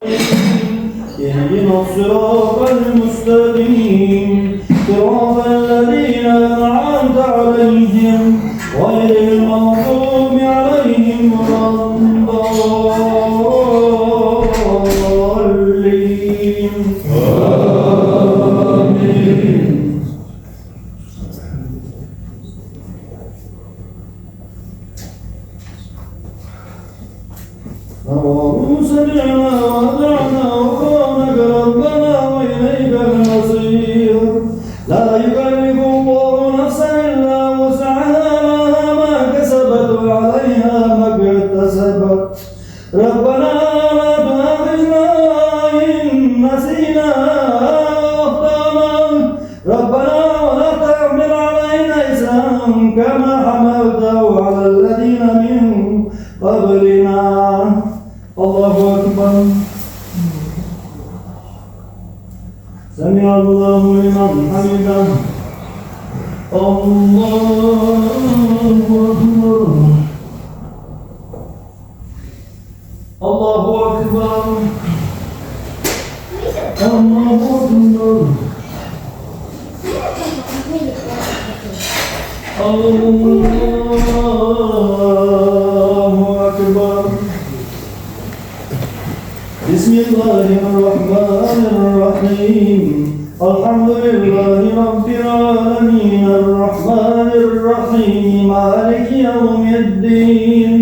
اهدنا الصراط المستقيم صراط الذين أنعمت عليهم غير المغضوب عليهم ولا الضالين آمين. اللهم سمعنا وأطعنا وغفرانك ربنا وإليك المصير لا يكلف الله نفسا إلا وسعها لها ما كسبت وعليها ما اكتسبت ربنا لا تؤاخذنا إن نسينا وأخطأنا ربنا ولا تحمل علينا إصرا كما حملته على الذين من قبلنا. الله أكبر. سمع الله لمن حمده. الله أكبر. الله أكبر. الله أكبر. الله أكبر. بسم الله الرحمن الرحيم الحمد لله رب العالمين الرحمن الرحيم مالك يوم الدين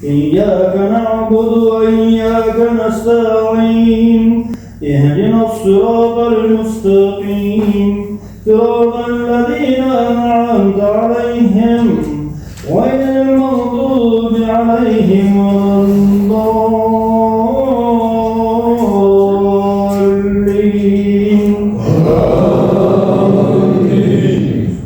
إياك نعبد وإياك نستعين اهدنا الصراط المستقيم صراط الذين أنعمت عليهم غير المغضوب عليهم ولا الضالين آمين.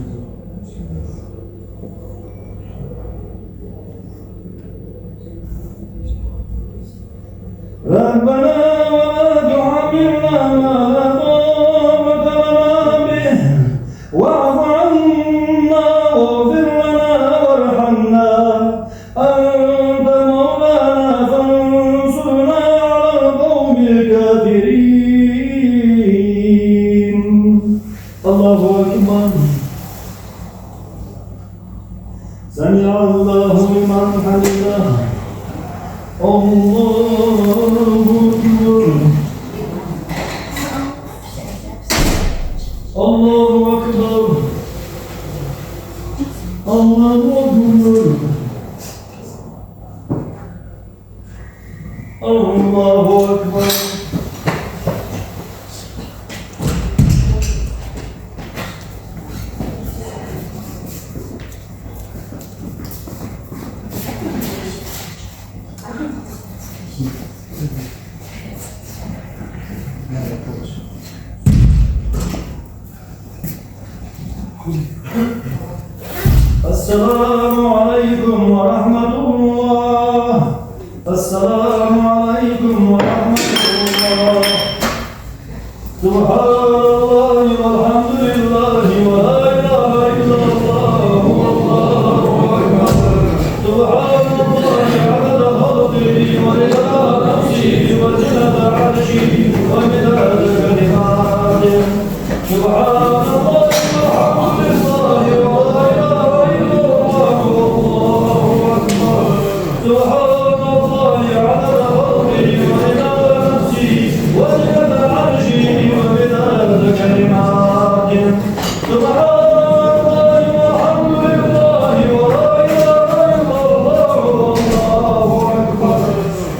ربنا ولا تحملنا ما لا طاقة لنا به واعف عنا واغفر لنا وارحمنا أنت مولانا فانصرنا على القوم الكافرين. الله أكبر. سمع الله لمن حمده. الله أكبر. الله أكبر. الله أكبر. الله أكبر. السلام عليكم ورحمة الله. السلام عليكم ورحمة الله. سبحان الله والحمد لله ولا إله إلا الله والله أكبر. سبحان الله عدد خلقه ورضا نفسه وزنة عرشه ومداد كلماته. سبحان الله والحمد لله ولا إله إلا الله والله أكبر. سبحان الله عدد خلقه ورضا نفسه وزنة عرشه ومداد كلماته. سبحان الله والحمد لله ولا إله إلا الله والله أكبر.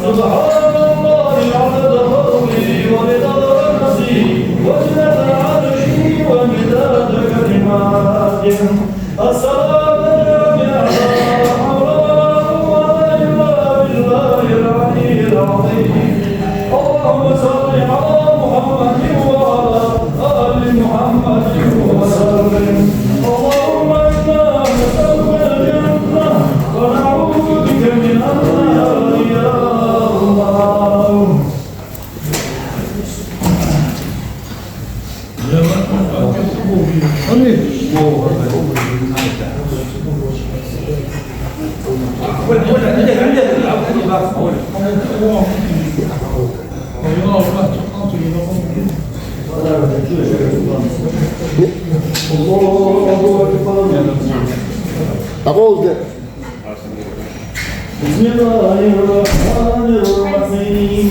سبحان الله عدد خلقه ورضا نفسه وزنة عرشه ومداد كلماته. الصلاة جامعة لا حول ولا قوة إلا بالله العلي العظيم. اللهم صل على محمد وعلى آل محمد وسلم. اللهم إنا نسألك الجنة ونعوذ بك من النار يا الله. الله أكبر. أقول ده. بسم الله الرحمن الرحيم.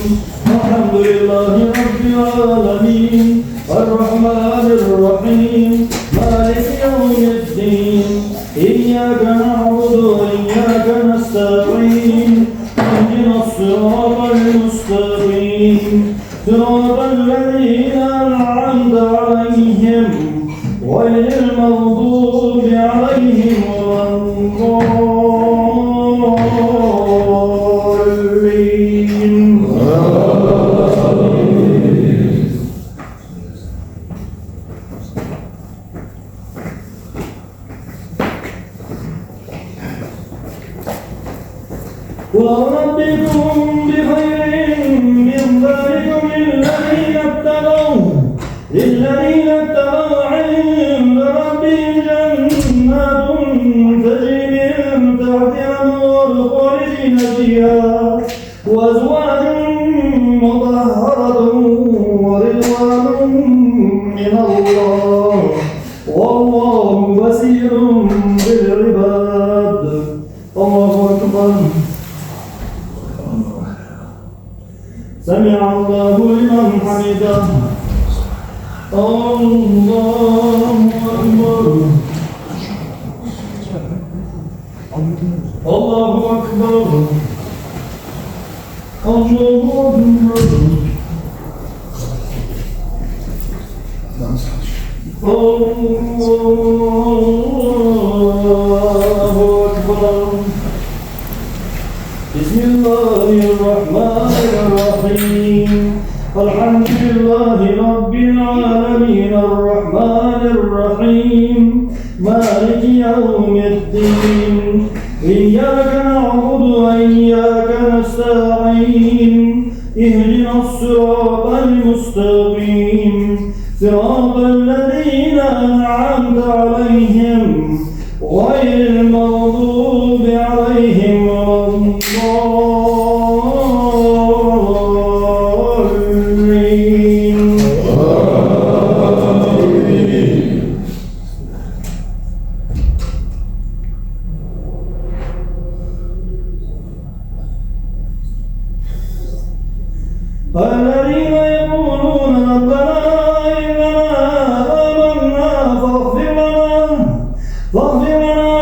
الحمد لله رب العالمين الرحمن الرحيم مالك يوم الدين إياك نعبد وإياك نستعين اهدنا الصراط المستقيم صراط الذين أنعمت عليهم غير المغضوب عليهم ولا الضالين. وأنبئكم بخير من ذلكم للذين اتقوا عند ربهم جنات تجري من تحتها الأنهار خالدين فيها وأزواج مطهرة ورضوان من الله والله بصير بالعباد. الله أكبر. سمع الله لمن حمده. الله أكبر. الله أكبر. الله أكبر. الله أكبر. بسم الله الرحمن الرحيم. الحمد لله رب العالمين الرحمن الرحيم مالك يوم الدين إياك نعبد وإياك نستعين اهدنا الصراط المستقيم صراط الذين أنعمت عليهم غير المغضوب عليهم ولا الضالين. الذين يقولون ربنا إننا آمنا فاغفر لنا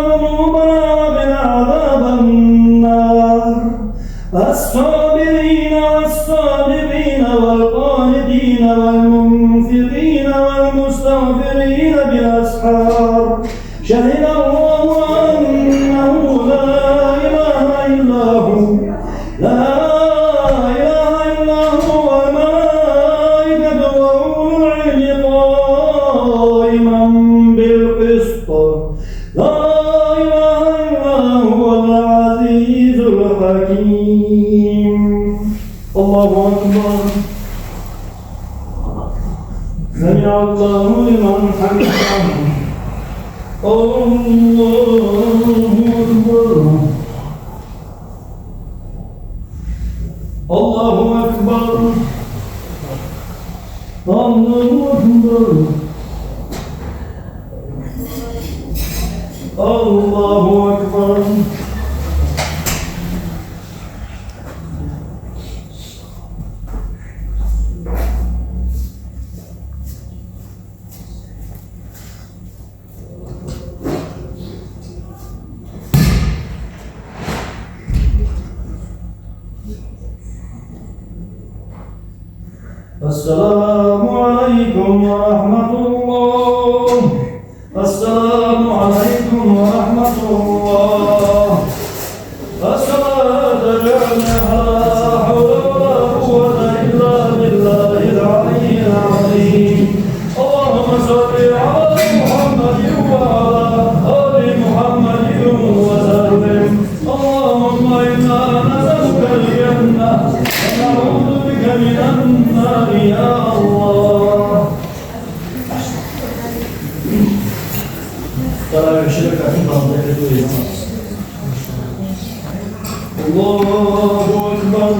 ذنوبنا وقنا عذاب النار. الصابرين والصادقين والقانتين والمنفقين والمستغفرين بالأسحار. شهد الله أنه لا إله إلا هو والملائكة وأولو العلم قائما بالقسط. لا إله إلا هو العزيز الحكيم. الله أكبر. سمع الله لمن حمده. الله أكبر. الله أكبر. الله أكبر. الله أكبر. السلام عليكم ورحمة الله. السلام عليكم ورحمة الله. الصلاة جعلها لا حول ولا قوة إلا بالله العلي العظيم. اللهم صل على محمد وعلى آل محمد وسلم. اللهم إنا نسألك الجنة ونعوذ بك من النار يا الله. ترى يشرك الله الله أكبر.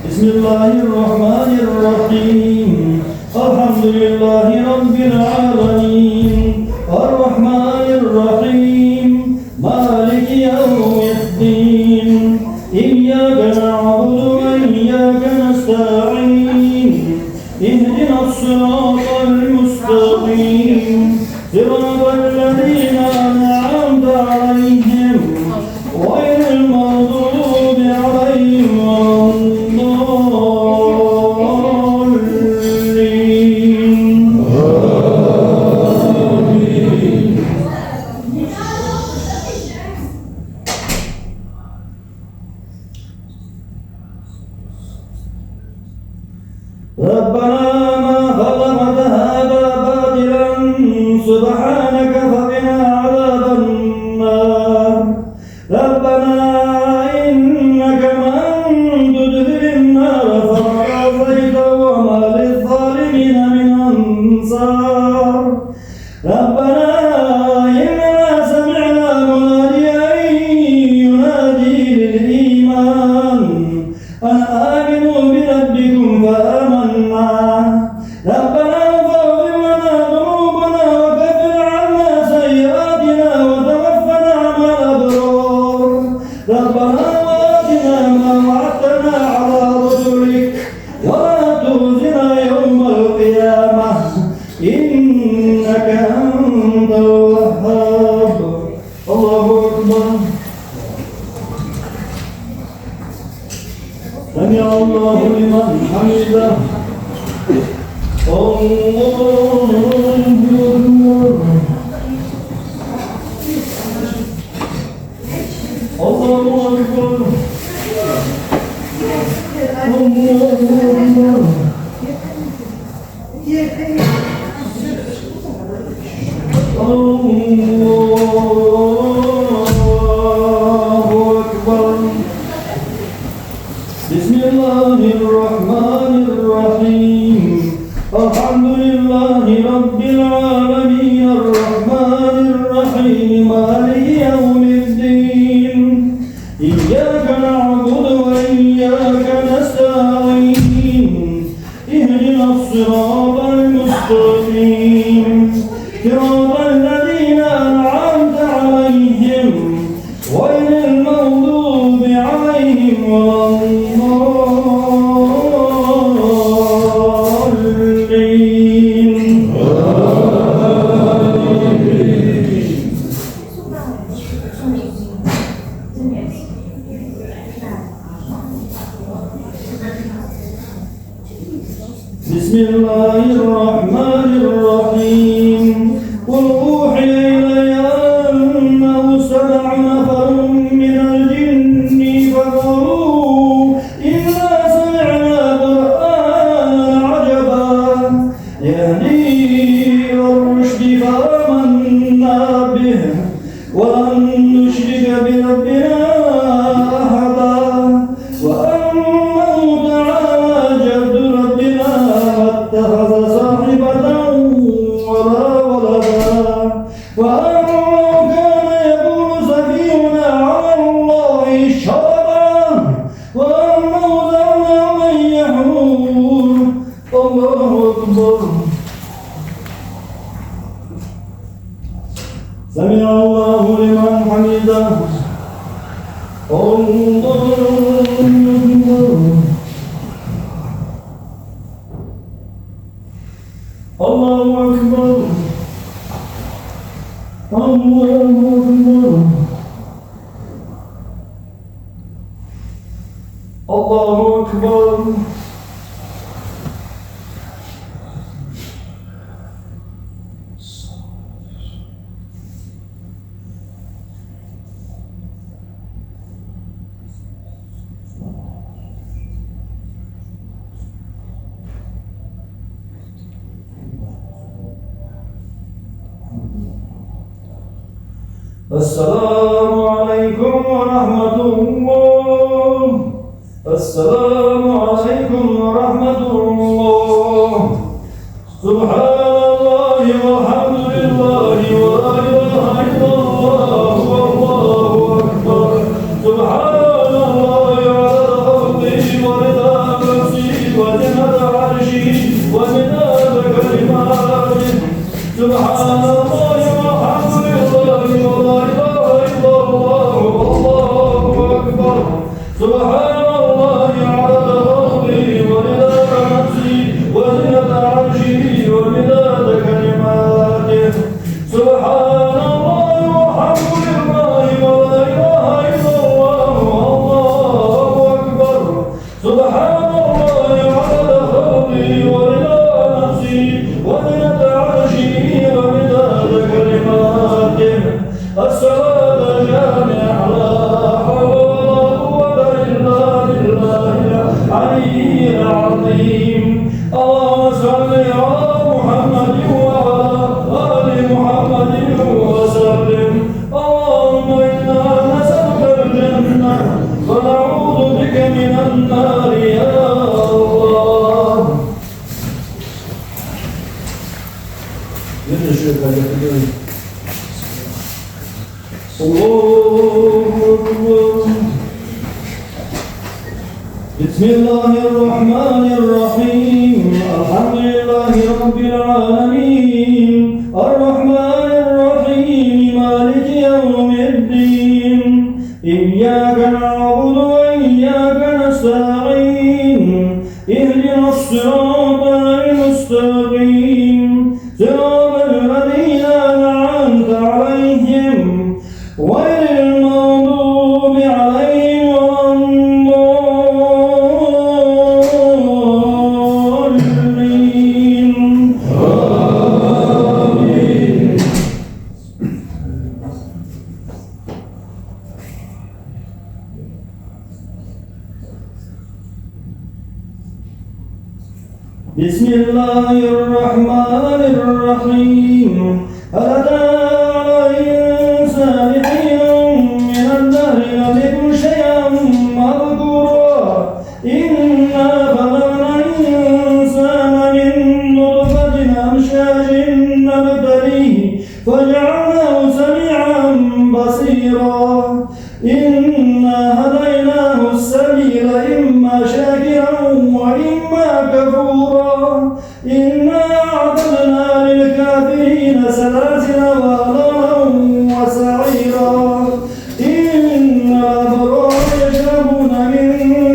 بسم بسم الله الرحمن الرحيم الحمد لله رب العالمين الرحمن الرحيم مالك يوم الدين إياك نعبد وإياك نستعين اهدنا الصراط المستقيم صراط الذين أنعمت عليهم غير المغضوب عليهم ولا الضالين. ربنا ما خلقت هذا باطلا سبحانك فقنا عذاب النار. ربنا إنك من تدخل النار فقد عصيته وما للظالمين من أنصار. ربنا إننا سمعنا مناديا ينادي للإيمان أن آمنوا بربكم فآمنا. ربنا فاغفر لنا ذنوبنا وكفر عنا سيئاتنا وتوفنا مع الأبرار. ربنا وآتنا ما وعدتنا على رسلك ولا تخزنا يوم القيامة إنك أنت الوهاب. الله أكبر. سمع الله لمن حمده. الله أكبر. الله أكبر. الله أكبر. بسم الله الرحمن الرحيم الحمد لله رب العالمين الرحمن الرحيم مالك يوم الدين إياك نعبد وإياك نستعين اهدنا الصراط المستقيم صراط الذين أنعمت عليهم غير المغضوب عليهم ولا الضالين. بسم الله الرحمن الرحيم قل أوحي إلي أنه استمع نفر من الجن فقالوا إنا سمعنا قرآنا عجبا يهدي إلى الرشد فآمنا به ولن نشرك بربنا أحدا وأنه تعالى جد ربنا اتخذ صاحبة ولا ولدا وأنه كان يقول سفيهنا على الله شططا وأنه ذرنا من يحور. الله أكبر. سمع الله لمن حمده. الله أكبر. الله أكبر. الله أكبر. الله أكبر. السلام عليكم ورحمة الله. السلام عليكم ورحمة الله. سبحان الله والحمد لله ولا إله إلا الله والله أكبر. سبحان الله على خلقه ورضا وزنة عرشه ومداد كلماته سبحان الله والحمد لله ولا إله إلا الله والله أكبر سبحان الله عدد خلقه ومداد نفسه وزنة عرشه ومداد كلماته سبحان الله والحمد لله ولا إله إلا الله والله أكبر سبحان الله عدد خلقه ومداد نفسه وزنة عرشه ومداد كلماته الصلاة الجامعة لا حول ولا قوة إلا بالله العلي العظيم اللهم صل على محمد وعلى آل محمد وسلم اللهم إنا نسألك الجنة ونعوذ بك من النار يا الله. الله أكبر. بسم الله الرحمن الرحيم الحمد لله رب العالمين الرحمن الرحيم مالك يوم الدين إياك نعبد وإياك نستعين اهدنا الصراط المستقيم صراط الذين أنعمت عليهم غير المغضوب عليهم ولا الضالين آمين. بسم الله الرحمن الرحيم هل أتى على الإنسان حين من الدهر لم يكن شيئا مذكورا إنا خلقنا الإنسان من نطفة أمشاج نبتليه فجعلناه سميعا بصيرا إنا هديناه السبيل إما شاكرا وإما كفورا إنا أعتدنا للكافرين سلاسل وأغلالا وسعيرا إن الأبرار يشربون من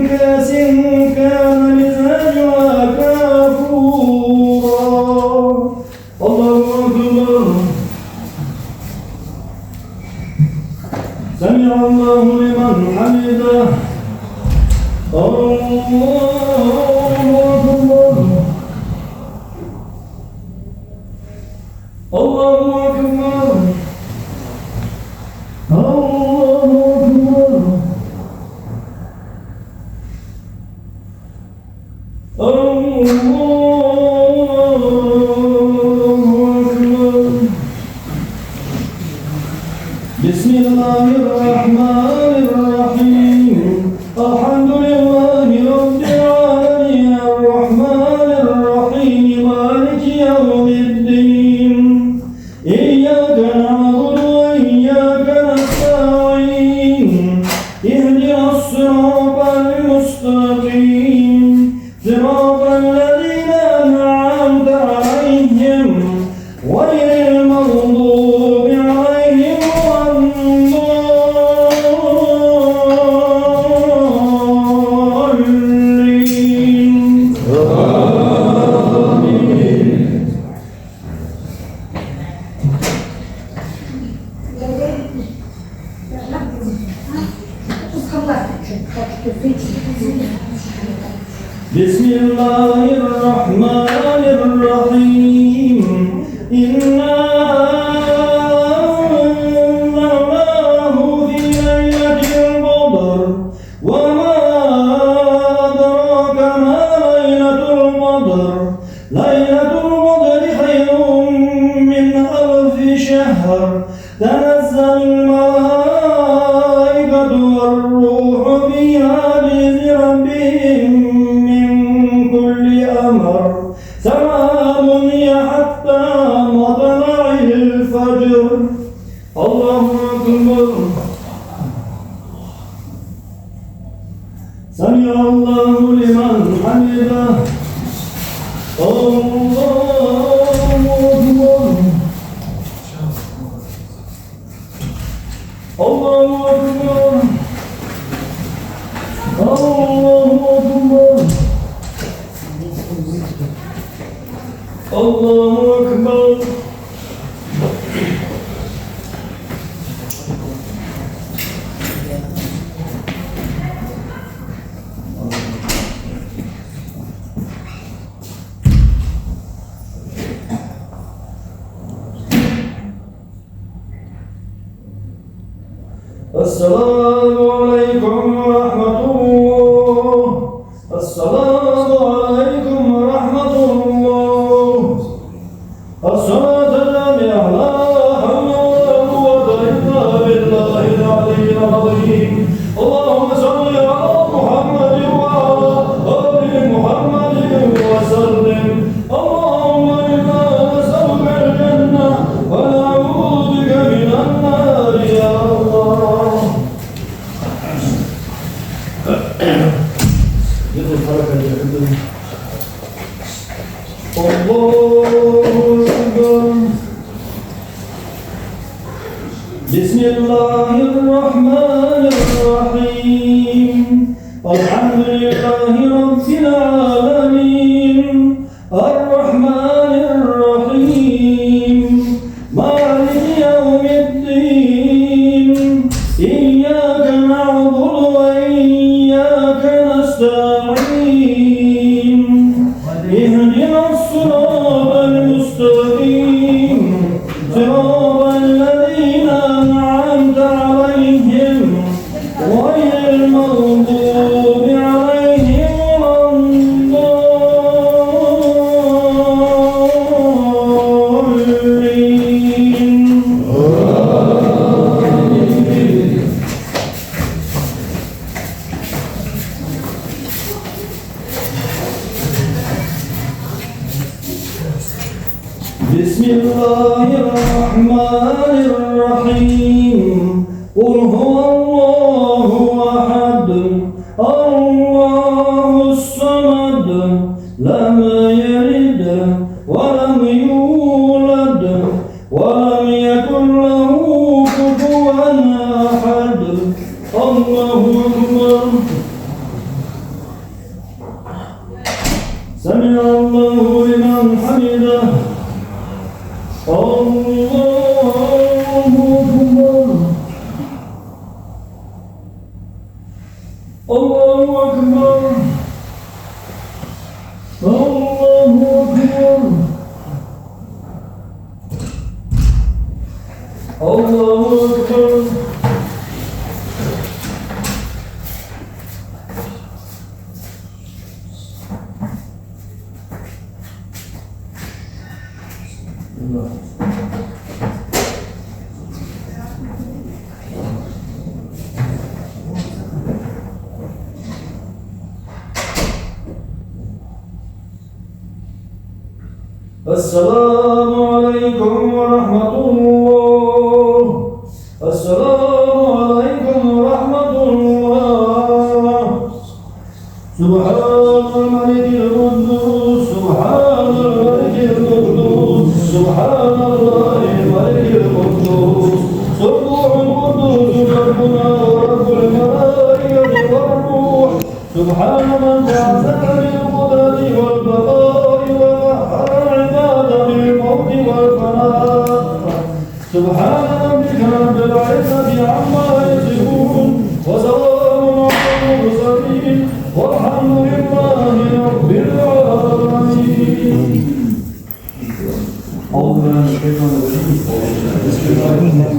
كأس كان مزاجها كافورا الله أكبر سمع الله لمن حمده الله أكبر الله أكبر الله أكبر بسم الله الرحمن الرحيم الحمد لله رب العالمين الرحمن الرحيم مالك يوم الدين إياك نعبد وإياك نستعين اهدنا الصراط المستقيم صراط الذين أنعمت عليهم غير المغضوب عليهم بسم الله الرحمن الرحيم إنا أنزلناه في ليلة القدر وما أدراك ما ليلة القدر ليلة القدر خير من ألف شهر تنزل الملائكة والروح فيها بإذن ربهم من كل أمر سلام هي حتى مطلع حمده الله أكبر الله أكبر الله أكبر الله أكبر السلام عليكم ورحمة الله السلام عليكم ورحمة الله الصلاة جامعة لا حول ولا قوة إلا بالله العلي العظيم اللهم صل على محمد وعلى آل محمد وسلم اللهم إنا نسألك الجنة ونعوذ بك من النار يا الله يدخل الحركة اللي عندنا الله أكبر بسم الله الرحمن الرحيم الحمد لله رب العالمين الرحمن الرحيم مالك يوم الدين إياك نعبد وإياك نستعين اهدنا الصراط المستقيم صراط الذين أنعمت عليهم غير المغضوب عليهم ولا الضالين. بسم الله الرحمن الرحيم قل هو الله أحد الله الصمد لم يلد ولم يولد ولم يكن له كفوا أحد الله أكبر سمع الله لمن حمده الله أكبر الله أكبر الله أكبر الله أكبر السلام عليكم ورحمة الله السلام عليكم ورحمة الله سبحان الملك القدوس سبحان الملك القدوس سبحان الله الملك القدوس سبح القدوس ربنا ورب الملائكة والروح سبحان من تعالى بالقدرة والبقاء ومحى العباد بالموت والفناء سبحان ربك رب العزة عما يصفون وسلام على المرسلين والحمد لله رب العالمين. أعوذ بالله من الشيطان الرجيم. بسم الله الرحمن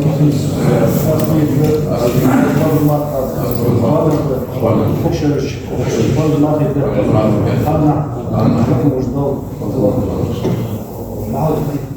الرحيم.